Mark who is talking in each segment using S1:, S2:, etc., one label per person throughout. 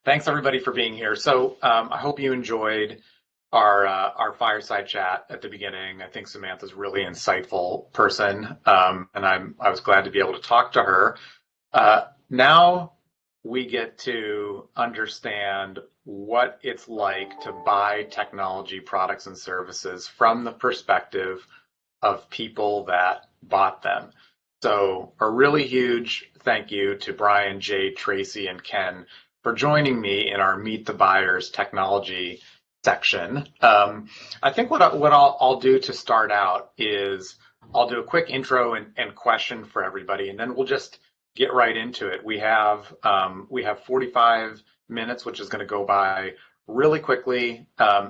S1: Thanks everybody for being here. So I hope you enjoyed our fireside chat at the beginning. I think Samantha's a really insightful person, and I was glad to be able to talk to her. Now we get to understand what it's like to buy technology products and services from the perspective of people that bought them. So a really huge thank you to Brian, Jay, Tracey, and Ken for joining me in our Meet the Buyers technology section. I think what I'll do to start out is I'll do a quick intro and question for everybody, and then we'll just get right into it. We have 45 minutes, which is going to go by really quickly.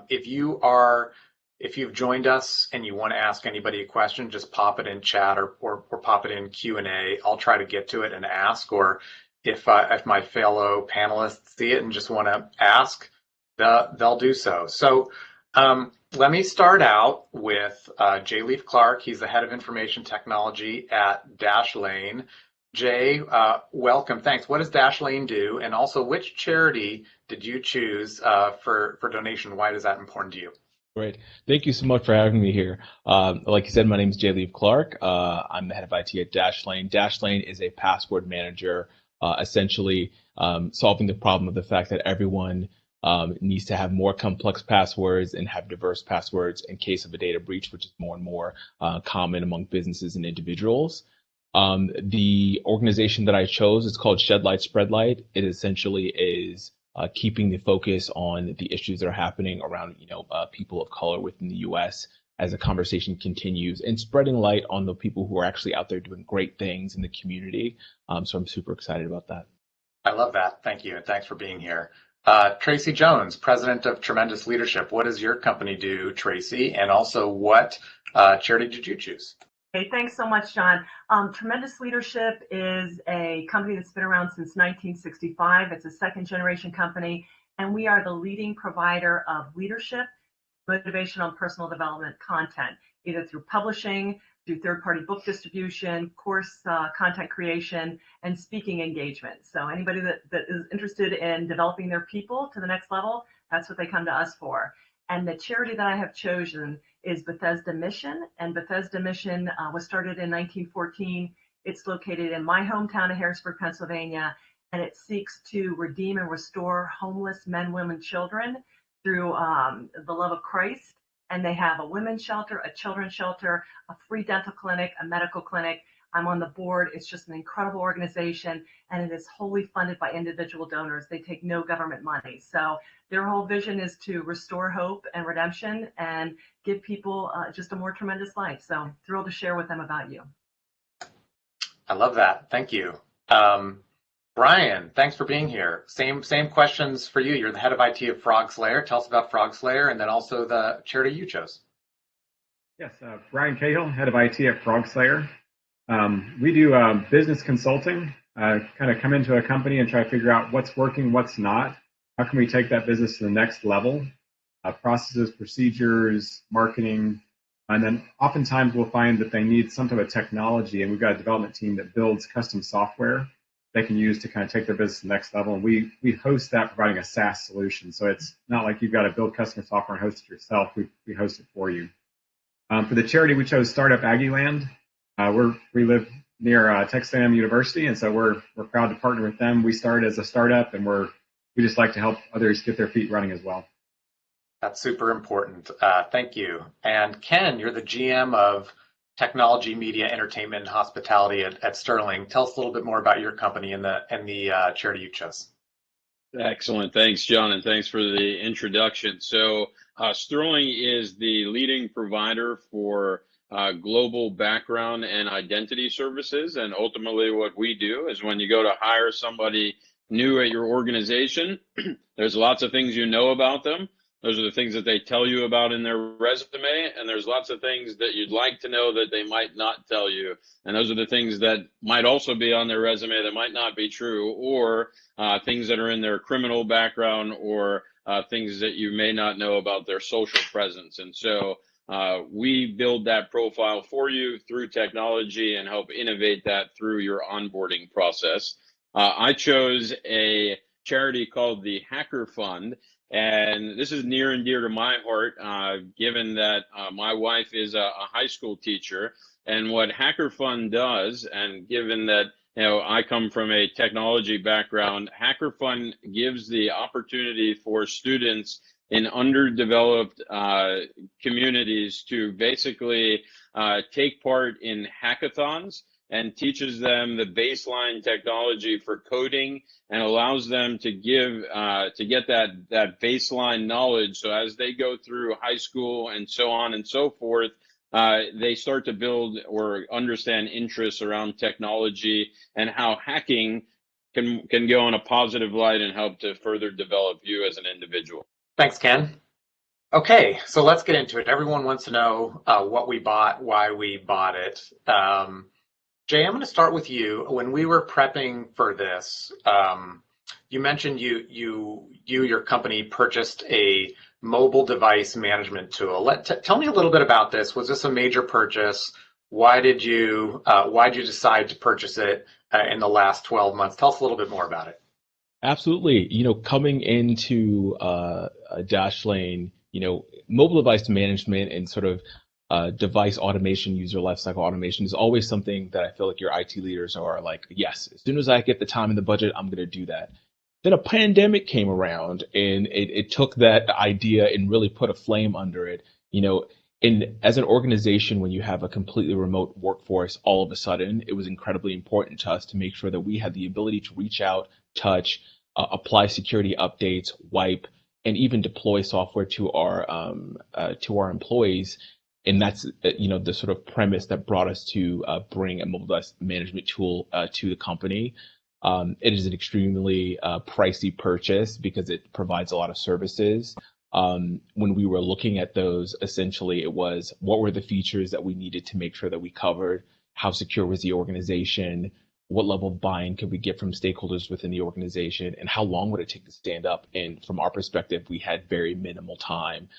S1: If you've joined us and you want to ask anybody a question, just pop it in chat or pop it in Q&A. I'll try to get to it and ask, or if my fellow panelists see it and just want to ask, they'll do so. So let me start out with Jay Leaf-Clark. He's the head of information technology at Dashlane. Jay, welcome. Thanks. What does Dashlane do? And also, which charity did you choose for donation? Why is that important to you?
S2: Great. Thank you so much for having me here. Like you said, my name is Jay Leaf-Clark. I'm the head of IT at Dashlane. Dashlane is a password manager, essentially solving the problem of the fact that everyone needs to have more complex passwords and have diverse passwords in case of a data breach, which is more and more common among businesses and individuals. The organization that I chose is called Shed Light, Spread Light. It essentially is keeping the focus on the issues that are happening around, people of color within the U.S. as the conversation continues, and spreading light on the people who are actually out there doing great things in the community. So I'm super excited about that.
S1: I love that. Thank you, and thanks for being here. Tracey Jones, president of Tremendous Leadership. What does your company do, Tracey? And also, what charity did you choose?
S3: Hey, thanks so much, John. Tremendous Leadership is a company that's been around since 1965. It's a second-generation company, and we are the leading provider of leadership, motivational, and personal development content, either through publishing, through third-party book distribution, course content creation, and speaking engagement. So anybody that is interested in developing their people to the next level, that's what they come to us for. And the charity that I have chosen is Bethesda Mission, and Bethesda Mission was started in 1914. It's located in my hometown of Harrisburg, Pennsylvania, and it seeks to redeem and restore homeless men, women, children through the love of Christ. And they have a women's shelter, a children's shelter, a free dental clinic, a medical clinic. I'm on the board. It's just an incredible organization, and it is wholly funded by individual donors. They take no government money. So their whole vision is to restore hope and redemption and give people just a more tremendous life. So thrilled to share with them about you.
S1: I love that. Thank you. Brian, thanks for being here. Same questions for you. You're the head of IT of Frogslayer. Tell us about Frogslayer and then also the charity you chose.
S4: Yes, Brian Cahill, head of IT at Frogslayer. We do business consulting, kind of come into a company and try to figure out what's working, what's not. How can we take that business to the next level? Processes, procedures, marketing. And then oftentimes we'll find that they need some type of technology, and we've got a development team that builds custom software they can use to kind of take their business to the next level. And we host that, providing a SaaS solution. So it's not like you've got to build custom software and host it yourself. We host it for you. For the charity, we chose Startup Aggieland. We live near Texas A&M University, and so we're proud to partner with them. We started as a startup, and we just like to help others get their feet running as well.
S1: That's super important. Thank you. And Ken, you're the GM of Technology, Media, Entertainment, and Hospitality at Sterling. Tell us a little bit more about your company and the charity you chose.
S5: Excellent. Thanks, John, and thanks for the introduction. So Sterling is the leading provider for global background and identity services. And ultimately what we do is when you go to hire somebody new at your organization, there's lots of things you know about them. Those are the things that they tell you about in their resume, and there's lots of things that you'd like to know that they might not tell you. And those are the things that might also be on their resume that might not be true, or things that are in their criminal background, or things that you may not know about their social presence. And so we build that profile for you through technology and help innovate that through your onboarding process. I chose a charity called the Hacker Fund. And this is near and dear to my heart, given that my wife is a high school teacher. And what Hacker Fund does, and given that I come from a technology background, Hacker Fund gives the opportunity for students in underdeveloped communities to basically take part in hackathons, and teaches them the baseline technology for coding and allows them to get that baseline knowledge. So as they go through high school and so on and so forth, they start to build or understand interests around technology and how hacking can go in a positive light and help to further develop you as an individual.
S1: Thanks, Ken. Okay, so let's get into it. Everyone wants to know what we bought, why we bought it. Jay, I'm going to start with you. When we were prepping for this, you mentioned your company purchased a mobile device management tool. Tell me a little bit about this. Was this a major purchase? Why'd you decide to purchase it in the last 12 months? Tell us a little bit more about it.
S2: Absolutely. Coming into Dashlane, mobile device management and sort of device automation, user lifecycle automation is always something that I feel like your IT leaders are like, yes, as soon as I get the time and the budget, I'm going to do that. Then a pandemic came around and it took that idea and really put a flame under it. And as an organization, when you have a completely remote workforce, all of a sudden, it was incredibly important to us to make sure that we had the ability to reach out, touch, apply security updates, wipe, and even deploy software to our employees. And that's the sort of premise that brought us to bring a mobile device management tool to the company. It is an extremely pricey purchase because it provides a lot of services. When we were looking at those, essentially it was what were the features that we needed to make sure that we covered, how secure was the organization, what level of buy-in could we get from stakeholders within the organization, and how long would it take to stand up? And from our perspective, we had very minimal time.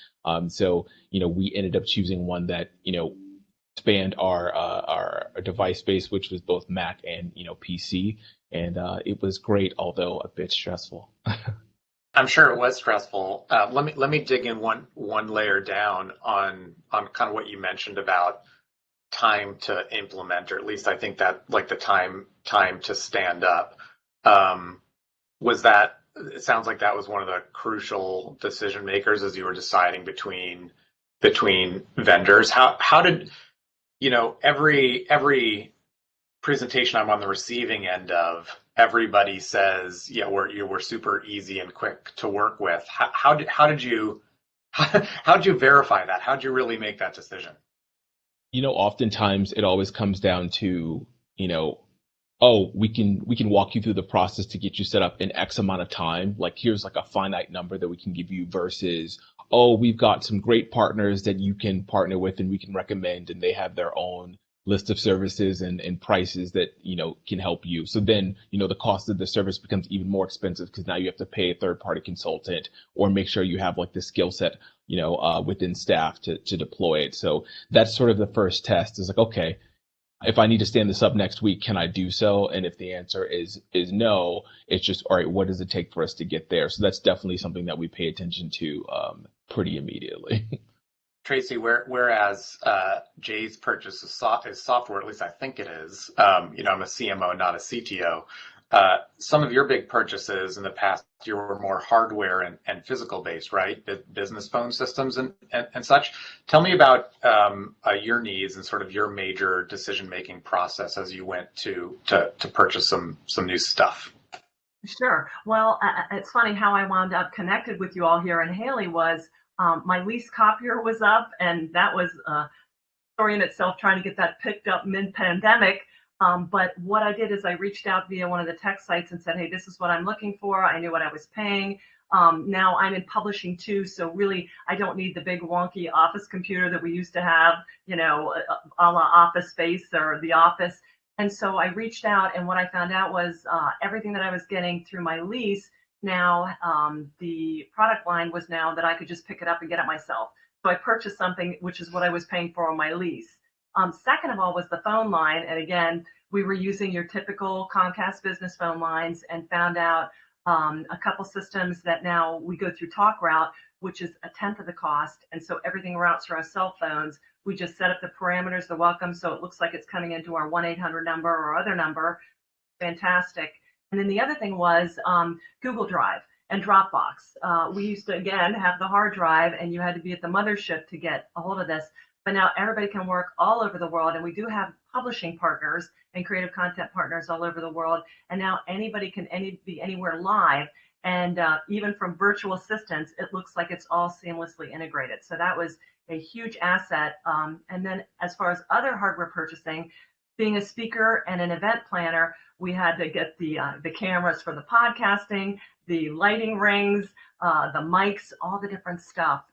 S2: So we ended up choosing one that spanned our device space, which was both Mac and PC, and it was great, although a bit stressful.
S1: I'm sure it was stressful. Let me dig in one layer down on kind of what you mentioned about time to implement, or at least I think that like the time to stand up. It sounds like that was one of the crucial decision makers as you were deciding between vendors. How did every presentation I'm on the receiving end of, everybody says, yeah, we're super easy and quick to work with. How did you verify that? How did you really make that decision?
S2: Oftentimes it always comes down to, oh, we can walk you through the process to get you set up in X amount of time. Like, here's like a finite number that we can give you versus, oh, we've got some great partners that you can partner with and we can recommend, and they have their own list of services and prices that, can help you. So then, the cost of the service becomes even more expensive because now you have to pay a third-party consultant or make sure you have like the skill set, within staff to deploy it. So that's sort of the first test is like, okay, if I need to stand this up next week, can I do so? And if the answer is no, it's just, all right, what does it take for us to get there? So that's definitely something that we pay attention to pretty immediately.
S1: Tracey, whereas Jay's purchase is software, at least I think it is. I'm a CMO, not a CTO. Some of your big purchases in the past year were more hardware and physical based, right? Business phone systems and such. Tell me about your needs and sort of your major decision making process as you went to purchase some new stuff.
S3: Sure. Well, it's funny how I wound up connected with you all here in Haley was my lease copier was up, and that was a story in itself trying to get that picked up mid-pandemic. But what I did is I reached out via one of the tech sites and said, hey, this is what I'm looking for. I knew what I was paying. Now I'm in publishing too, so really I don't need the big wonky office computer that we used to have, a la Office Space or The Office. And so I reached out, and what I found out was everything that I was getting through my lease, now the product line was now that I could just pick it up and get it myself. So I purchased something, which is what I was paying for on my lease. Second of all was the phone line. And again, we were using your typical Comcast business phone lines and found out A couple systems that now we go through TalkRoute, which is 1/10 of the cost. And so everything routes through our cell phones. We just set up the parameters, the welcome, so it looks like it's coming into our 1-800 number or other number. Fantastic. And then the other thing was Google Drive and Dropbox. We used to, again, have the hard drive, and you had to be at the mothership to get a hold of this. But now everybody can work all over the world, and we do have publishing partners and creative content partners all over the world. And now anybody can be anywhere live. And even from virtual assistants, it looks like it's all seamlessly integrated. So that was a huge asset. And then as far as other hardware purchasing, being a speaker and an event planner, we had to get the cameras for the podcasting, the lighting rings, the mics, all the different stuff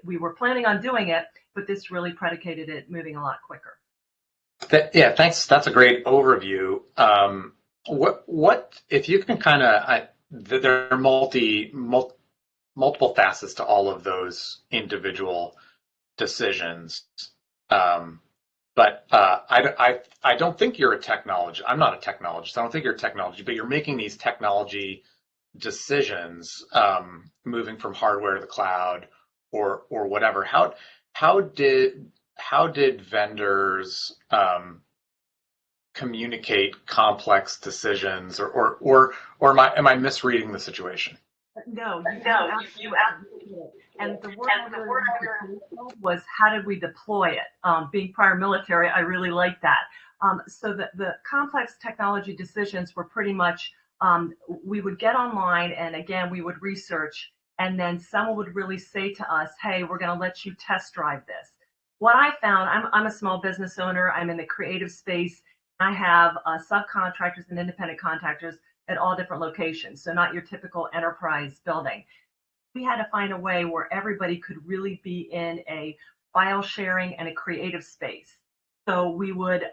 S3: we were planning on doing it, but this really predicated it moving a lot quicker.
S1: Yeah, thanks. That's a great overview. What if you can kind of, there are multiple facets to all of those individual decisions. But I don't think you're a technologist. I'm not a technologist. I don't think you're a technologist, but you're making these technology decisions, moving from hardware to the cloud or whatever. How did vendors communicate complex decisions, or am I misreading the situation?
S3: No, you absolutely. And the word I really was, how did we deploy it? Being prior military, I really like that. So the complex technology decisions were pretty much, we would get online, and again, we would research, and then someone would really say to us, hey, we're going to let you test drive this. What I found, I'm a small business owner. I'm in the creative space. I have subcontractors and independent contractors at all different locations. So not your typical enterprise building. We had to find a way where everybody could really be in a file sharing and a creative space. So we would,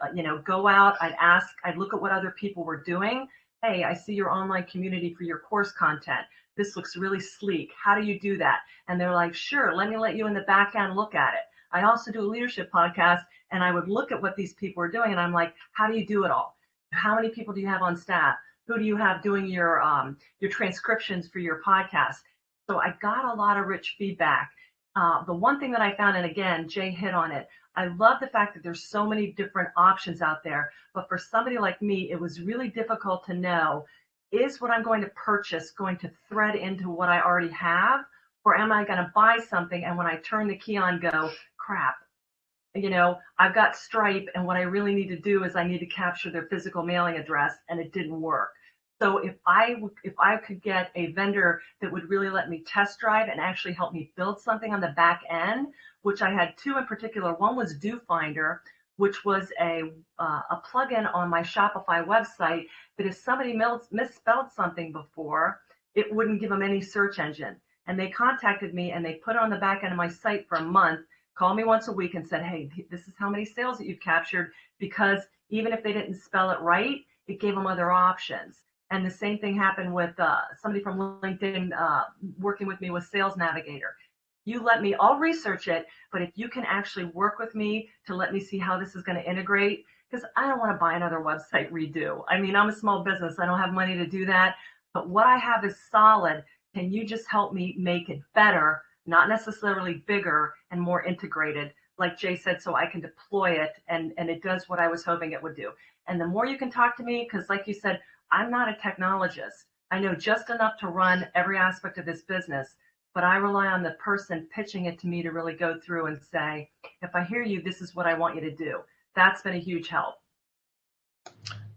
S3: go out, I'd look at what other people were doing. Hey, I see your online community for your course content. This looks really sleek. How do you do that? And they're like, sure, let me let you in the back end look at it. I also do a leadership podcast, and I would look at what these people are doing, and I'm like, how do you do it all? How many people do you have on staff? Who do you have doing your transcriptions for your podcast? So I got a lot of rich feedback. The one thing that I found, and again, Jay hit on it, I love the fact that there's so many different options out there. But for somebody like me, it was really difficult to know, is what I'm going to purchase going to thread into what I already have? Or am I going to buy something, and when I turn the key on, go, crap, I've got Stripe, and what I really need to do is I need to capture their physical mailing address, and it didn't work. So if I could get a vendor that would really let me test drive and actually help me build something on the back end, which I had two in particular. One was Do Finder, which was a plugin on my Shopify website that if somebody misspelled something before, it wouldn't give them any search engine. And they contacted me, and they put it on the back end of my site for a month, called me once a week and said, hey, this is how many sales that you've captured, because even if they didn't spell it right, it gave them other options. And the same thing happened with somebody from LinkedIn working with me with Sales Navigator. You let me, I'll research it, but if you can actually work with me to let me see how this is going to integrate, because I don't want to buy another website redo. I mean, I'm a small business. I don't have money to do that. But what I have is solid. Can you just help me make it better, not necessarily bigger and more integrated, like Jay said, so I can deploy it and it does what I was hoping it would do. And the more you can talk to me, because like you said, I'm not a technologist. I know just enough to run every aspect of this business, but I rely on the person pitching it to me to really go through and say, if I hear you, this is what I want you to do. That's been a huge help.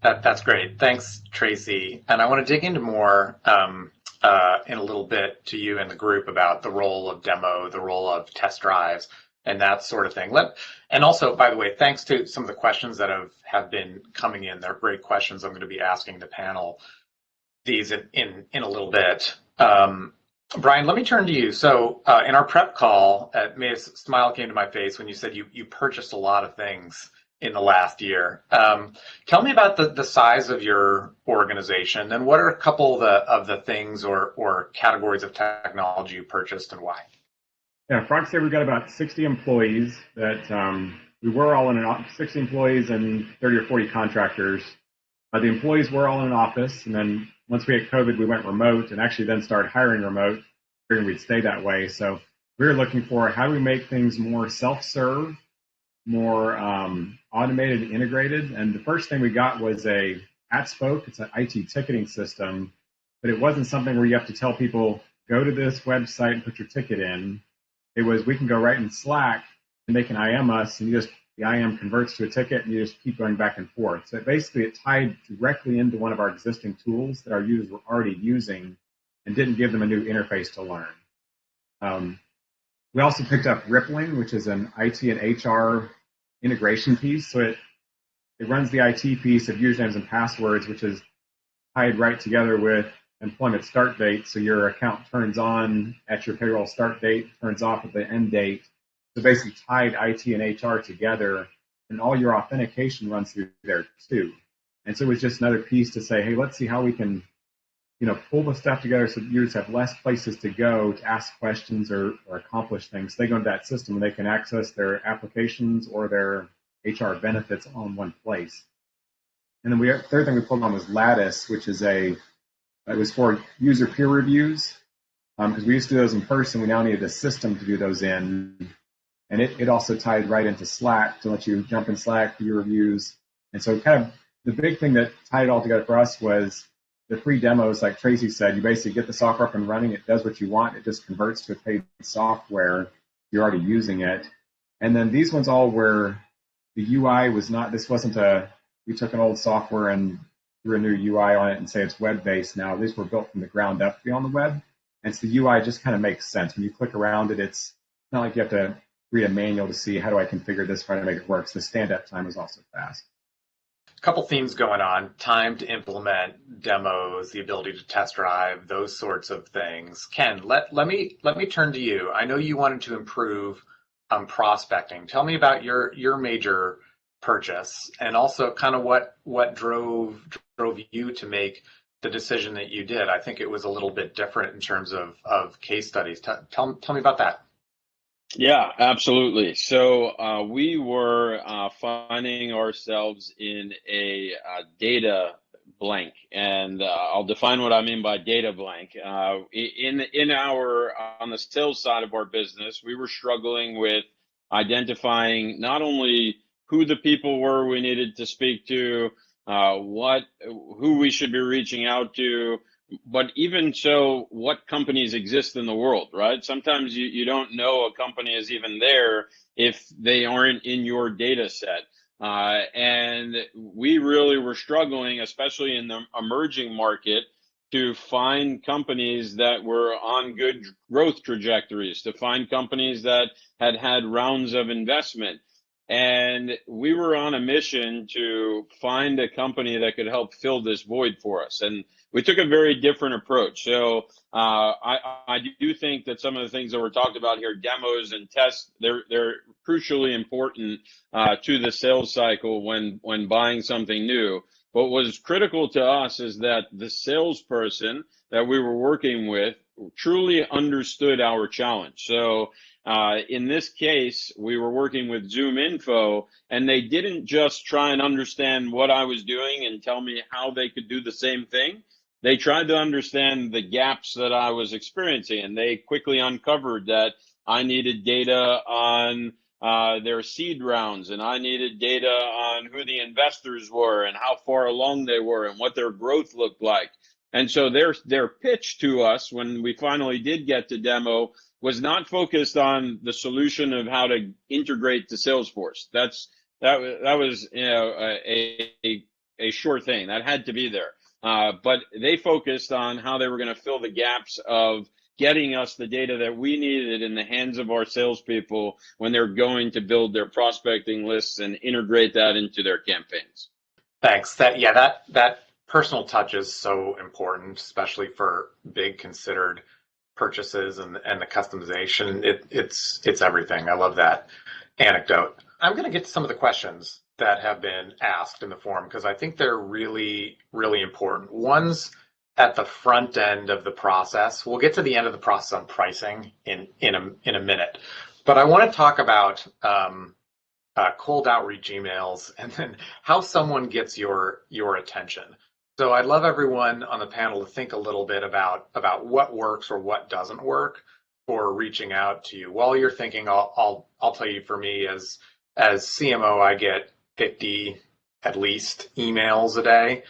S1: That's great. Thanks, Tracey. And I want to dig into more in a little bit to you and the group about the role of demo, the role of test drives, and that sort of thing. And also, by the way, thanks to some of the questions that have been coming in. They're great questions. I'm going to be asking the panel these in a little bit. Brian, let me turn to you. So in our prep call, a smile came to my face when you said you purchased a lot of things in the last year. Tell me about the size of your organization, and what are a couple of the things or categories of technology you purchased and why?
S4: Yeah, Frogslayer, we've got about 60 employees that we were all in an office, 60 employees and 30 or 40 contractors. The employees were all in an office, and then once we had COVID, we went remote and actually then started hiring remote, figuring we'd stay that way. So we were looking for how do we make things more self-serve, more automated and integrated. And the first thing we got was AtSpoke. It's an IT ticketing system, but it wasn't something where you have to tell people, go to this website and put your ticket in. It was, we can go right in Slack and they can IM us, and the IM converts to a ticket, and you just keep going back and forth. So basically it tied directly into one of our existing tools that our users were already using and didn't give them a new interface to learn. We also picked up Rippling, which is an IT and HR integration piece. So it runs the IT piece of usernames and passwords, which is tied right together with employment start date. So your account turns on at your payroll start date, turns off at the end date. So basically tied IT and HR together, and all your authentication runs through there too. And so it was just another piece to say, hey, let's see how we can, pull the stuff together so that users have less places to go to ask questions or accomplish things. They go into that system and they can access their applications or their HR benefits all in one place. And then third thing we pulled on was Lattice, which is it was for user peer reviews. Because we used to do those in person, we now needed a system to do those in. And it also tied right into Slack to let you jump in Slack, do your reviews. And so kind of the big thing that tied it all together for us was the free demos, like Tracey said. You basically get the software up and running, it does what you want, it just converts to a paid software, you're already using it. And then these ones all where the UI was not, we took an old software and threw a new UI on it and say it's web-based now. These were built from the ground up to be on the web. And so the UI just kind of makes sense. When you click around it, it's not like you have to read a manual to see how do I configure this, try to make it work. So the stand-up time is also fast.
S1: A couple themes going on: time to implement demos, the ability to test drive, those sorts of things. Ken, let me turn to you. I know you wanted to improve prospecting. Tell me about your major purchase, and also kind of what drove you to make the decision that you did. I think it was a little bit different in terms of case studies. Tell me about that.
S5: Yeah, absolutely. So we were finding ourselves in a data blank, and I'll define what I mean by data blank. In our on the sales side of our business, we were struggling with identifying not only who the people were we needed to speak to, who we should be reaching out to, but even so, what companies exist in the world, right? Sometimes you don't know a company is even there if they aren't in your data set. And we really were struggling, especially in the emerging market, to find companies that were on good growth trajectories, to find companies that had rounds of investment. And we were on a mission to find a company that could help fill this void for us. And we took a very different approach. So I do think that some of the things that were talked about here, demos and tests, they're crucially important to the sales cycle when buying something new. What was critical to us is that the salesperson that we were working with truly understood our challenge. So in this case, we were working with Zoom Info, and they didn't just try and understand what I was doing and tell me how they could do the same thing. They tried to understand the gaps that I was experiencing, and they quickly uncovered that I needed data on their seed rounds, and I needed data on who the investors were and how far along they were and what their growth looked like. And so their pitch to us when we finally did get to demo was not focused on the solution of how to integrate to Salesforce. That was a sure thing that had to be there. But they focused on how they were going to fill the gaps of getting us the data that we needed in the hands of our salespeople when they're going to build their prospecting lists and integrate that into their campaigns.
S1: Thanks. That personal touch is so important, especially for big considered purchases and the customization. It's everything. I love that anecdote. I'm going to get to some of the questions that have been asked in the forum because I think they're really, really important. One's at the front end of the process. We'll get to the end of the process on pricing in a minute, but I want to talk about cold outreach emails and then how someone gets your attention. So I'd love everyone on the panel to think a little bit about what works or what doesn't work for reaching out to you. While you're thinking, I'll tell you, for me as CMO, I get 50 at least emails a day.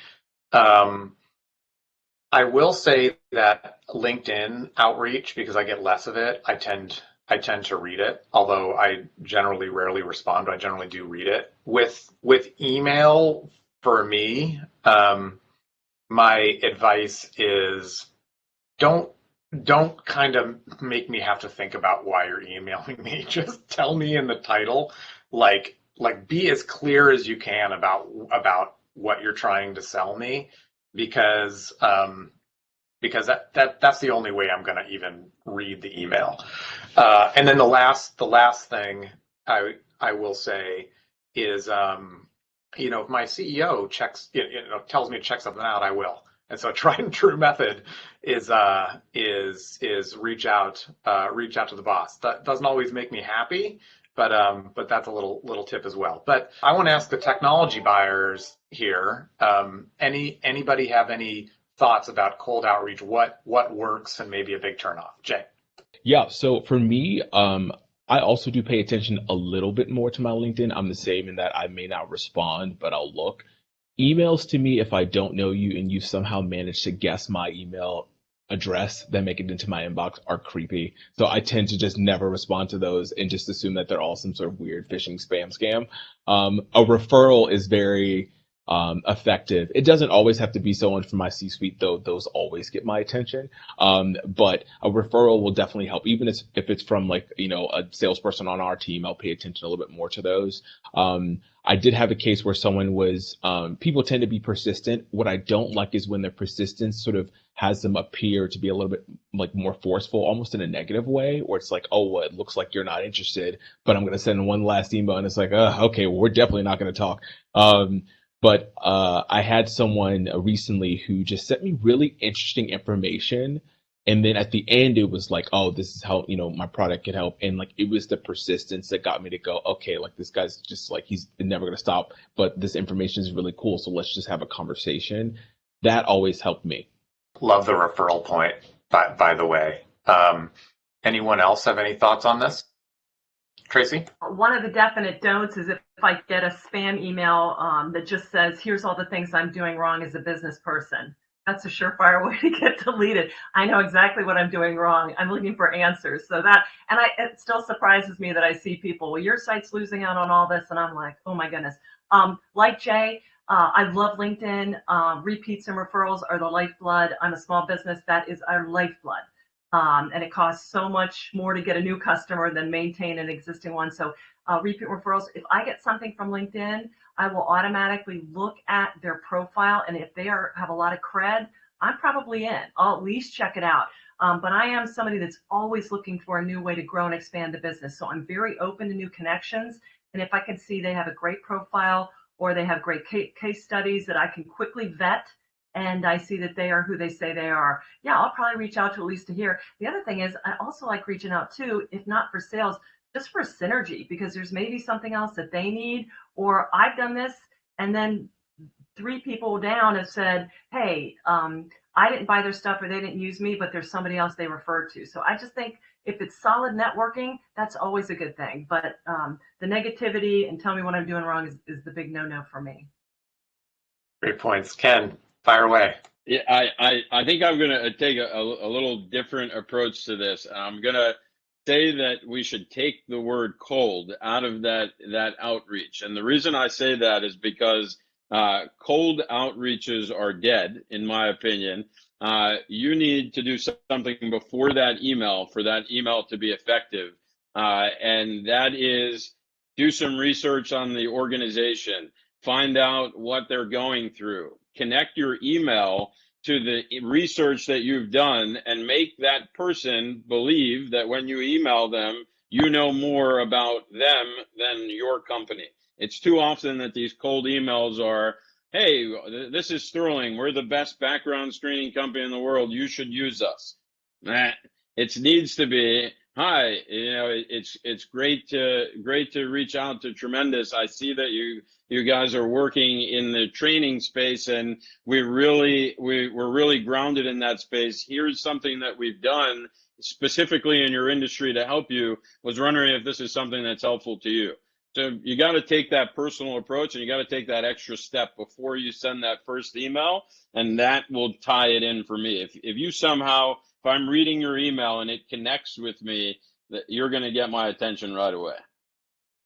S1: I will say that LinkedIn outreach, because I get less of it, I tend to read it, although I generally rarely respond, but I generally do read it. With email, for me, my advice is don't kind of make me have to think about why you're emailing me. Just tell me in the title, like be as clear as you can about what you're trying to sell me, because that's the only way I'm going to even read the email. And then the last thing I will say is, if my CEO tells me to check something out, I will. And so tried and true method is reach out to the boss. That doesn't always make me happy, but that's a little tip as well. But I want to ask the technology buyers here, anybody have any thoughts about cold outreach? What works and maybe a big turnoff? Jay.
S2: Yeah, so for me, I also do pay attention a little bit more to my LinkedIn. I'm the same in that I may not respond, but I'll look. Emails, to me, if I don't know you and you somehow manage to guess my email address, then make it into my inbox, are creepy. So I tend to just never respond to those and just assume that they're all some sort of weird phishing spam scam. A referral is very effective. It doesn't always have to be someone from my C-suite, though those always get my attention. But a referral will definitely help, even if it's from a salesperson on our team. I'll pay attention a little bit more to those. I did have a case where someone was, people tend to be persistent. What I don't like is when their persistence sort of has them appear to be a little bit more forceful, almost in a negative way, where it's like, oh, well, it looks like you're not interested, but I'm going to send one last email, and it's like, okay, well, we're definitely not going to talk. But I had someone recently who just sent me really interesting information. And then at the end, it was like, oh, this is how, my product can help. And it was the persistence that got me to go, okay, this guy's just he's never going to stop, but this information is really cool. So let's just have a conversation. That always helped me.
S1: Love the referral point, by the way. Anyone else have any thoughts on this? Tracey?
S3: One of the definite don'ts is if I get a spam email that just says, here's all the things I'm doing wrong as a business person. That's a surefire way to get deleted. I know exactly what I'm doing wrong. I'm looking for answers. So it still surprises me that I see people, well, your site's losing out on all this. And I'm like, oh my goodness. Like Jay, I love LinkedIn. Repeats and referrals are the lifeblood. I'm a small business. That is our lifeblood. And it costs so much more to get a new customer than maintain an existing one. So repeat referrals, if I get something from LinkedIn, I will automatically look at their profile. And if they have a lot of cred, I'm probably in. I'll at least check it out. But I am somebody that's always looking for a new way to grow and expand the business. So I'm very open to new connections. And if I can see they have a great profile or they have great case studies that I can quickly vet, and I see that they are who they say they are, yeah, I'll probably reach out to at least to hear. The other thing is I also like reaching out too, if not for sales, just for synergy, because there's maybe something else that they need, or I've done this and then 3 people down have said, hey, I didn't buy their stuff or they didn't use me, but there's somebody else they referred to. So I just think if it's solid networking, that's always a good thing. But the negativity and tell me what I'm doing wrong is the big no-no for me.
S1: Great points. Ken, fire away.
S5: Yeah, I think I'm going to take a little different approach to this. I'm going to say that we should take the word cold out of that outreach. And the reason I say that is because cold outreaches are dead, in my opinion. You need to do something before that email for that email to be effective. And that is do some research on the organization, find out what they're going through, connect your email to the research that you've done, and make that person believe that when you email them, you know more about them than your company. It's too often that these cold emails are, hey, this is Sterling. We're the best background screening company in the world. You should use us. It needs to be, Hi, it's great to reach out to Tremendous. I see that you guys are working in the training space, and we're really grounded in that space. Here's something that we've done specifically in your industry to help you. Was wondering if this is something that's helpful to you. So you got to take that personal approach, and you got to take that extra step before you send that first email, and that will tie it in for me. If you somehow, if I'm reading your email and it connects with me, that you're going to get my attention right away.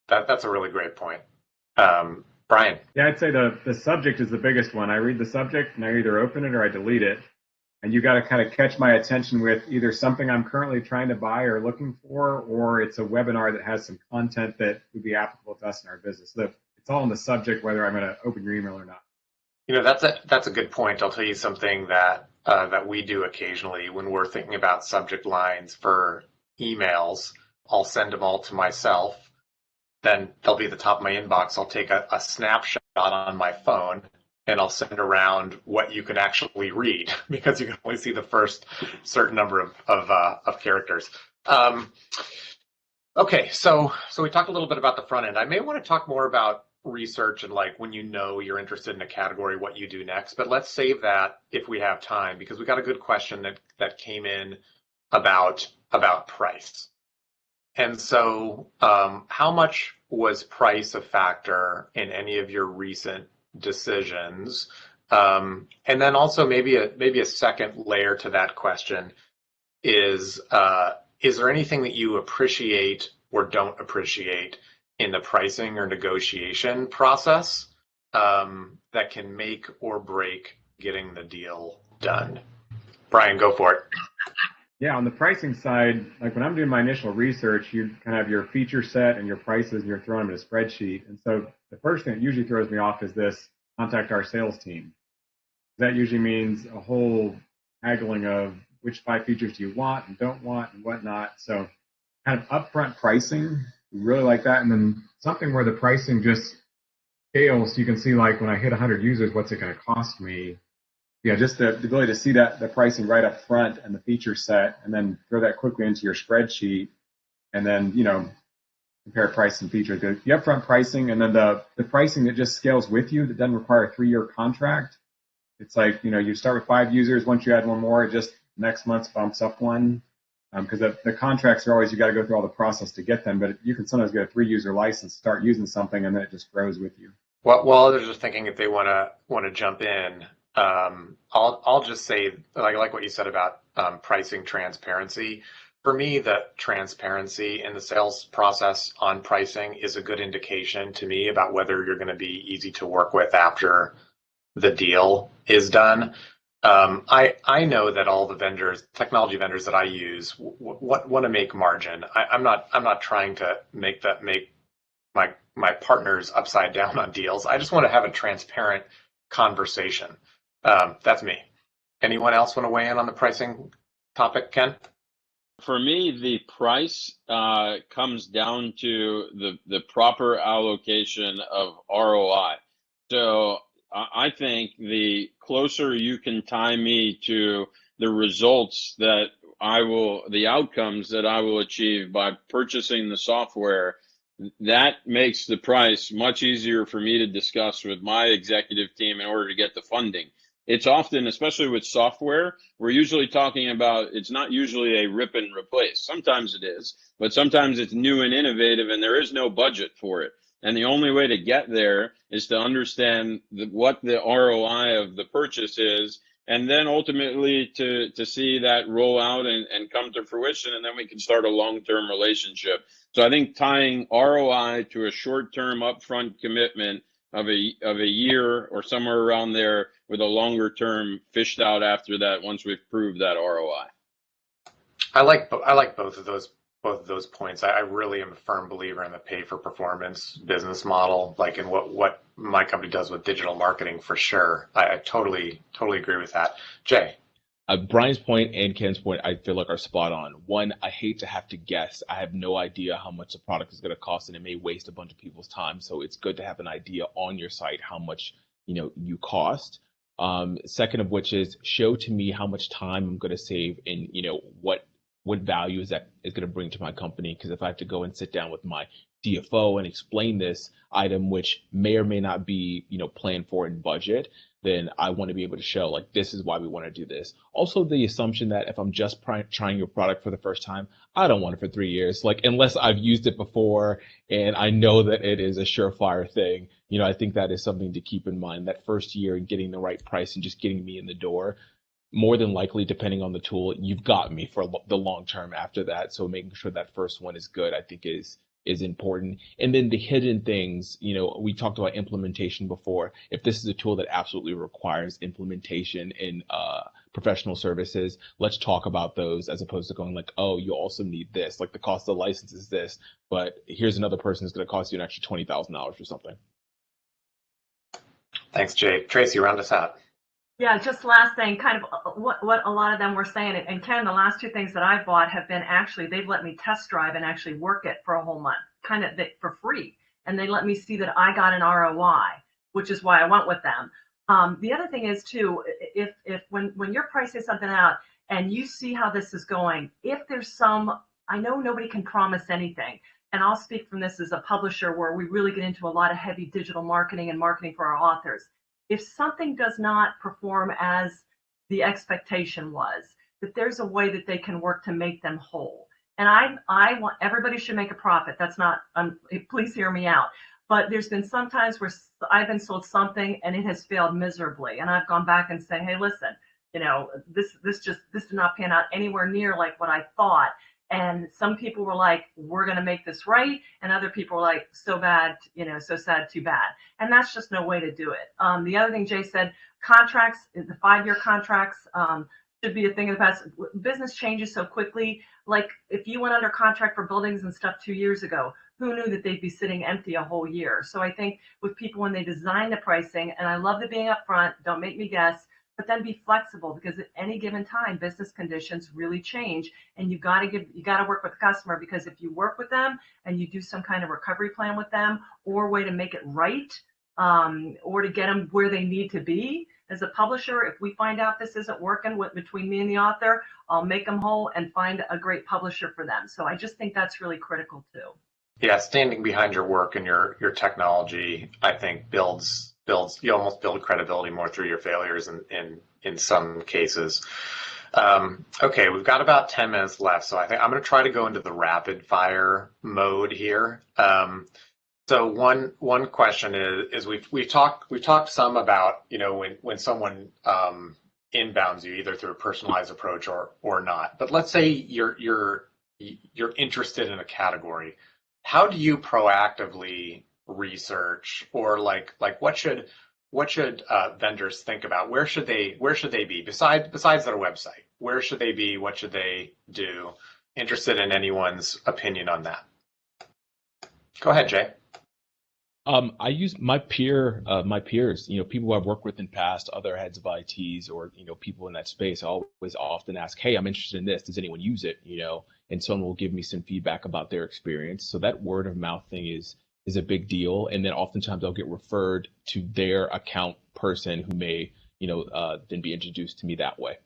S1: That's a really great point. Brian.
S4: Yeah, I'd say the subject is the biggest one. I read the subject and I either open it or I delete it. And you got to kind of catch my attention with either something I'm currently trying to buy or looking for, or it's a webinar that has some content that would be applicable to us in our business. So it's all in the subject, whether I'm going to open your email or not.
S1: That's a good point. I'll tell you something that we do occasionally when we're thinking about subject lines for emails. I'll send them all to myself. Then they'll be at the top of my inbox. I'll take a snapshot on my phone, and I'll send around what you can actually read, because you can only see the first certain number of characters. Okay, so we talked a little bit about the front end. I may want to talk more about research and like when you're interested in a category, what you do next. But let's save that if we have time, because we got a good question that came in about price. And so how much was price a factor in any of your recent decisions? And then also maybe a second layer to that question is there anything that you appreciate or don't appreciate in the pricing or negotiation process that can make or break getting the deal done? Brian, go for it.
S4: Yeah, on the pricing side, like when I'm doing my initial research, you kind of have your feature set and your prices, and you're throwing them in a spreadsheet. And so the first thing that usually throws me off is this: contact our sales team. That usually means a whole haggling of which 5 features do you want and don't want and whatnot. So kind of upfront pricing, we really like that. And then something where the pricing just scales. You can see, like, when I hit 100 users, what's it going to cost me? Yeah, just the ability to see that the pricing right up front and the feature set, and then throw that quickly into your spreadsheet, and then compare price and feature. The upfront pricing, and then the pricing that just scales with you, that doesn't require a 3-year contract. It's like, you start with 5 users. Once you add one more, it just next month bumps up one. Because the contracts are always, you got to go through all the process to get them, but you can sometimes get a 3-user license, start using something, and then it just grows with you.
S1: Well, while others are thinking if they want to jump in, I'll just say, like what you said about pricing transparency. For me, the transparency in the sales process on pricing is a good indication to me about whether you're going to be easy to work with after the deal is done. I know that all the technology vendors that I use want to make margin. I'm not trying to make my partners upside down on deals. I just want to have a transparent conversation. That's me. Anyone else want to weigh in on the pricing topic, Ken?
S5: For me, the price comes down to the proper allocation of ROI. So I think the closer you can tie me to the results the outcomes that I will achieve by purchasing the software, that makes the price much easier for me to discuss with my executive team in order to get the funding. It's often, especially with software, we're usually talking about, it's not usually a rip and replace. Sometimes it is, but sometimes it's new and innovative, and there is no budget for it. And the only way to get there is to understand what the ROI of the purchase is, and then ultimately to see that roll out and come to fruition, and then we can start a long-term relationship. So I think tying ROI to a short-term upfront commitment of a year or somewhere around there, with a longer term fished out after that once we've proved that ROI.
S1: I like both of those points. I really am a firm believer in the pay for performance business model, like in what my company does with digital marketing, for sure. I totally agree with that. Jay.
S2: Brian's point and Ken's point, I feel like, are spot on. One, I hate to have to guess. I have no idea how much the product is going to cost, and it may waste a bunch of people's time. So it's good to have an idea on your site how much you cost. Second of which is, show to me how much time I'm going to save in what what value is that is going to bring to my company? Because if I have to go and sit down with my CFO and explain this item, which may or may not be, planned for in budget, then I want to be able to show like, this is why we want to do this. Also, the assumption that if I'm just trying your product for the first time, I don't want it for 3 years. Like, unless I've used it before and I know that it is a surefire thing, I think that is something to keep in mind. That first year and getting the right price and just getting me in the door, more than likely, depending on the tool, you've got me for the long term after that. So making sure that first one is good, I think is important. And then the hidden things, we talked about implementation before. If this is a tool that absolutely requires implementation in professional services, let's talk about those as opposed to going like, oh, you also need this, like the cost of the license is this, but here's another person who's going to cost you an extra $20,000 or something.
S1: Thanks, Jay. Tracey, round us out.
S3: Yeah, just last thing, kind of what a lot of them were saying, and Ken, the last two things that I've bought have been actually, they've let me test drive and actually work it for a whole month, kind of for free. And they let me see that I got an ROI, which is why I went with them. The other thing is too, if when you're pricing something out and you see how this is going, if there's I know nobody can promise anything, and I'll speak from this as a publisher where we really get into a lot of heavy digital marketing and marketing for our authors. If something does not perform as the expectation was, that there's a way that they can work to make them whole. And I want, everybody should make a profit. That's not, please hear me out. But there's been some times where I've been sold something and it has failed miserably. And I've gone back and said, hey, listen, this did not pan out anywhere near like what I thought. And some people were like, we're going to make this right. And other people were like, so bad, so sad, too bad. And that's just no way to do it. The other thing Jay said, contracts, the 5-year contracts should be a thing of the past. Business changes so quickly. Like if you went under contract for buildings and stuff 2 years ago, who knew that they'd be sitting empty a whole year? So I think with people when they design the pricing, and I love the being upfront, don't make me guess, but then be flexible, because at any given time, business conditions really change, and you got to work with the customer, because if you work with them and you do some kind of recovery plan with them, or way to make it right, or to get them where they need to be. As a publisher, if we find out this isn't working between me and the author, I'll make them whole and find a great publisher for them. So I just think that's really critical too.
S1: Yeah, standing behind your work and your technology, I think builds you almost build credibility more through your failures in some cases. Okay, we've got about 10 minutes left, so I think I'm going to try to go into the rapid fire mode here. So one question is we've talked some about when someone inbounds you either through a personalized approach or not. But let's say you're interested in a category. How do you proactively research, or like what should vendors think about? Where should they be besides their website? Where should they be? What should they do? Interested in anyone's opinion on that. Go ahead, Jay.
S2: I use my peers, people I've worked with in past, other heads of ITs, or people in that space. I always often ask, hey, I'm interested in this. Does anyone use it? And someone will give me some feedback about their experience. So that word of mouth thing is a big deal. And then oftentimes I'll get referred to their account person who may, then be introduced to me that way.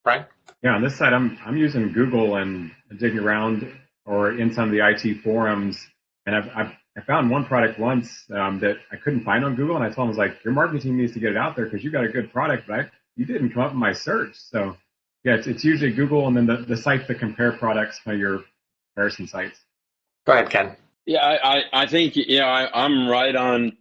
S1: Brian?
S4: Yeah, on this side, I'm using Google and digging around, or in some of the IT forums. And I found one product once that I couldn't find on Google, and I told them, I was like, your marketing team needs to get it out there because you got a good product, but you didn't come up in my search. So yeah, it's usually Google, and then the sites that compare products, your comparison sites.
S1: Go ahead, Ken.
S5: Yeah, I think I'm right on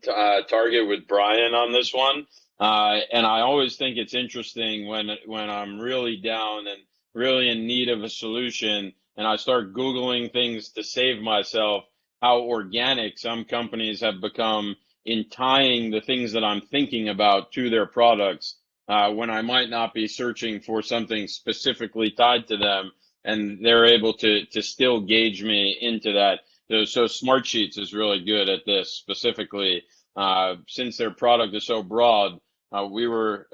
S5: target with Brian on this one, and I always think it's interesting when I'm really down and really in need of a solution, and I start Googling things to save myself, how organic some companies have become in tying the things that I'm thinking about to their products, when I might not be searching for something specifically tied to them, and they're able to still gauge me into that. So Smartsheets is really good at this specifically, since their product is so broad. We were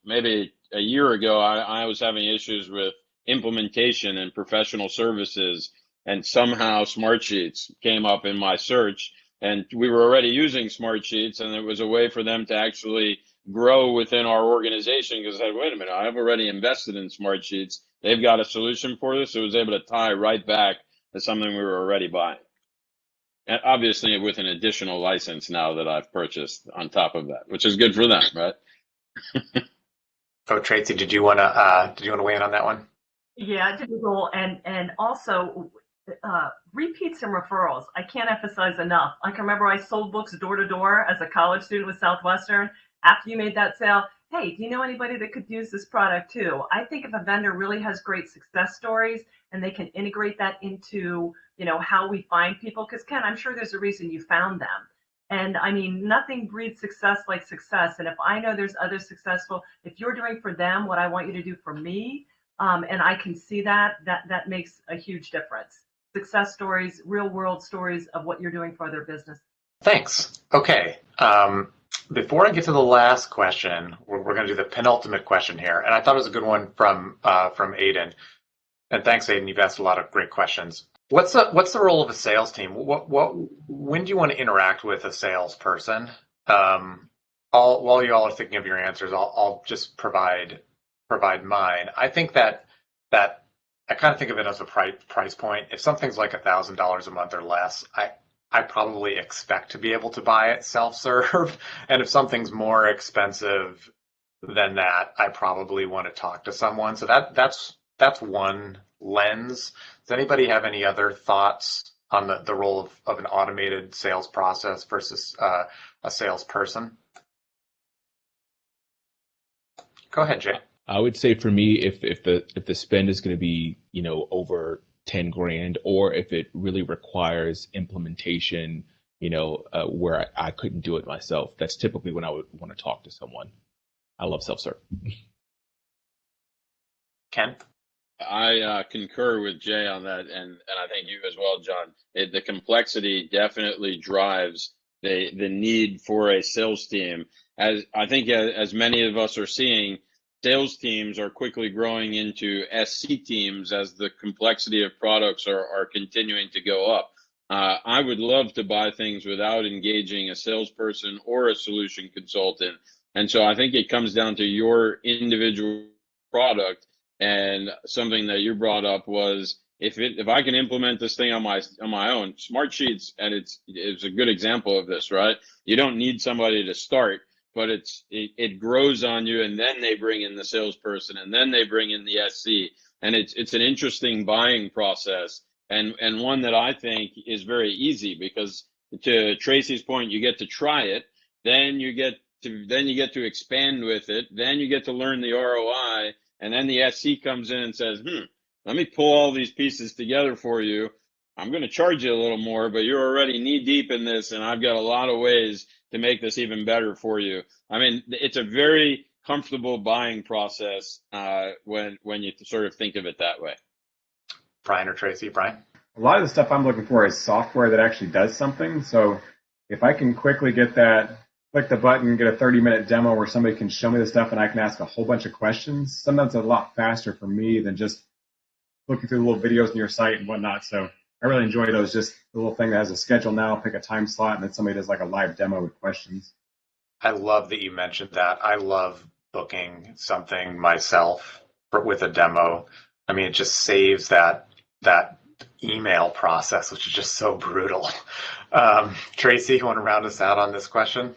S5: maybe a year ago, I was having issues with implementation and professional services, and somehow Smartsheets came up in my search, and we were already using Smartsheets, and it was a way for them to actually grow within our organization, because I said, wait a minute, I've already invested in Smartsheets. they've got a solution for this. It was able to tie right back to something we were already buying. And obviously with an additional license now that I've purchased on top of that, which is good for them, right?
S1: Oh, Tracey, did you want to weigh in on that one?
S3: Yeah, typical, and also repeats and referrals. I can't emphasize enough. I can remember I sold books door to door as a college student with Southwestern. After you made that sale, hey, do you know anybody that could use this product too? I think if a vendor really has great success stories and they can integrate that into, how we find people, because Ken, I'm sure there's a reason you found them. And I mean, nothing breeds success like success. And if I know there's others successful, if you're doing for them what I want you to do for me, and I can see that makes a huge difference. Success stories, real world stories of what you're doing for their business.
S1: Thanks. Okay. Before I get to the last question, we're going to do the penultimate question here, and I thought it was a good one from Aiden. And thanks, Aiden. You've asked a lot of great questions. What's the role of a sales team? When do you want to interact with a salesperson? While you all are thinking of your answers, I'll just provide mine. I think that I kind of think of it as a price point. If something's like $1,000 a month or less, I probably expect to be able to buy it self-serve. And if something's more expensive than that, I probably want to talk to someone. So that's one lens. Does anybody have any other thoughts on the role of an automated sales process versus a salesperson? Go ahead, Jay.
S2: I would say for me, if the spend is going to be, over 10 grand, or if it really requires implementation, where I couldn't do it myself, that's typically when I would want to talk to someone. I love self-serve.
S1: Ken?
S5: I concur with Jay on that, and I think you as well, John. The complexity definitely drives the need for a sales team. As I think, as many of us are seeing, sales teams are quickly growing into SC teams as the complexity of products are continuing to go up. I would love to buy things without engaging a salesperson or a solution consultant, and so I think it comes down to your individual product. And something that you brought up was if I can implement this thing on my own, Smart Sheets, and it's a good example of this, right? You don't need somebody to start, but it grows on you, and then they bring in the salesperson, and then they bring in the SC, and it's an interesting buying process, and one that I think is very easy, because to Tracey's point, you get to try it, then you get to expand with it, then you get to learn the ROI. And then the SC comes in and says, let me pull all these pieces together for you. I'm going to charge you a little more, but you're already knee deep in this, and I've got a lot of ways to make this even better for you. I mean, it's a very comfortable buying process when you sort of think of it that way.
S1: Brian or Tracey? Brian?
S4: A lot of the stuff I'm looking for is software that actually does something. So if I can quickly get that, click the button, get a 30-minute demo where somebody can show me the stuff and I can ask a whole bunch of questions, sometimes it's a lot faster for me than just looking through the little videos on your site and whatnot. So I really enjoy those, just the little thing that has a schedule now, pick a time slot, and then somebody does like a live demo with questions.
S1: I love that you mentioned that. I love booking something myself with a demo. I mean, it just saves that email process, which is just so brutal. Tracey, you want to round us out on this question?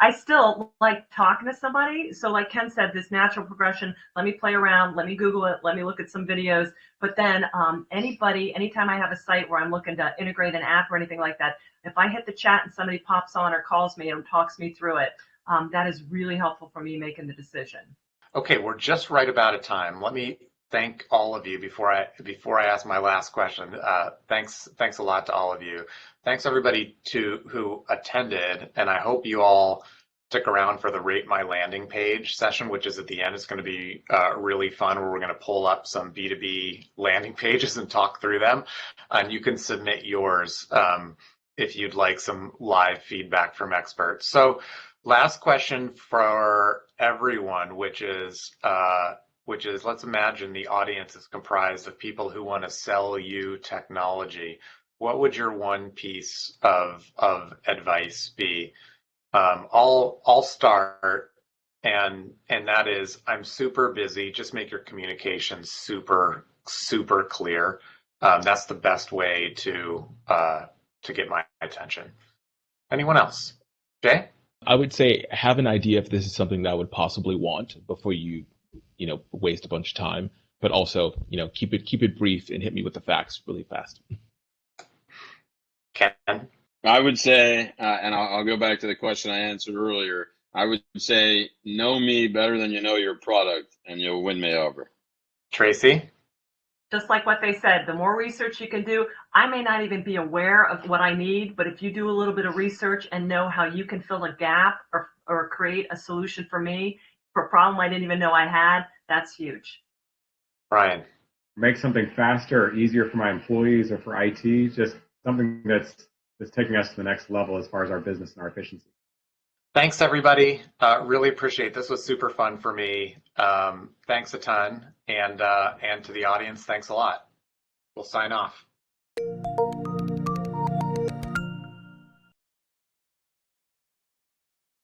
S3: I still like talking to somebody. So like Ken said, this natural progression, let me play around, let me Google it, let me look at some videos. But then anytime I have a site where I'm looking to integrate an app or anything like that, if I hit the chat and somebody pops on or calls me and talks me through it, that is really helpful for me making the decision.
S1: Okay, we're just right about at time. Let me thank all of you before I ask my last question. Thanks a lot to all of you. Thanks everybody who attended, and I hope you all stick around for the Rate My Landing Page session, which is at the end. It's going to be really fun, where we're going to pull up some B2B landing pages and talk through them. And you can submit yours if you'd like some live feedback from experts. So last question for everyone, which is let's imagine the audience is comprised of people who want to sell you technology. What would your one piece of advice be? I'll start. and that is, I'm super busy. Just make your communications super clear. That's the best way to get my attention. Anyone else? Jay?
S2: I would say have an idea if this is something that I would possibly want before you waste a bunch of time. But also, keep it brief and hit me with the facts really fast.
S1: Ken?
S5: I would say, and I'll go back to the question I answered earlier. I would say, know me better than you know your product, and you'll win me over.
S1: Tracey?
S3: Just like what they said, the more research you can do, I may not even be aware of what I need, but if you do a little bit of research and know how you can fill a gap or create a solution for me for a problem I didn't even know I had, that's huge.
S1: Brian?
S4: Make something faster or easier for my employees or for IT, just something that's taking us to the next level as far as our business and our efficiency.
S1: Thanks, everybody. Really appreciate it. This was super fun for me. Thanks a ton. And to the audience, thanks a lot. We'll sign off.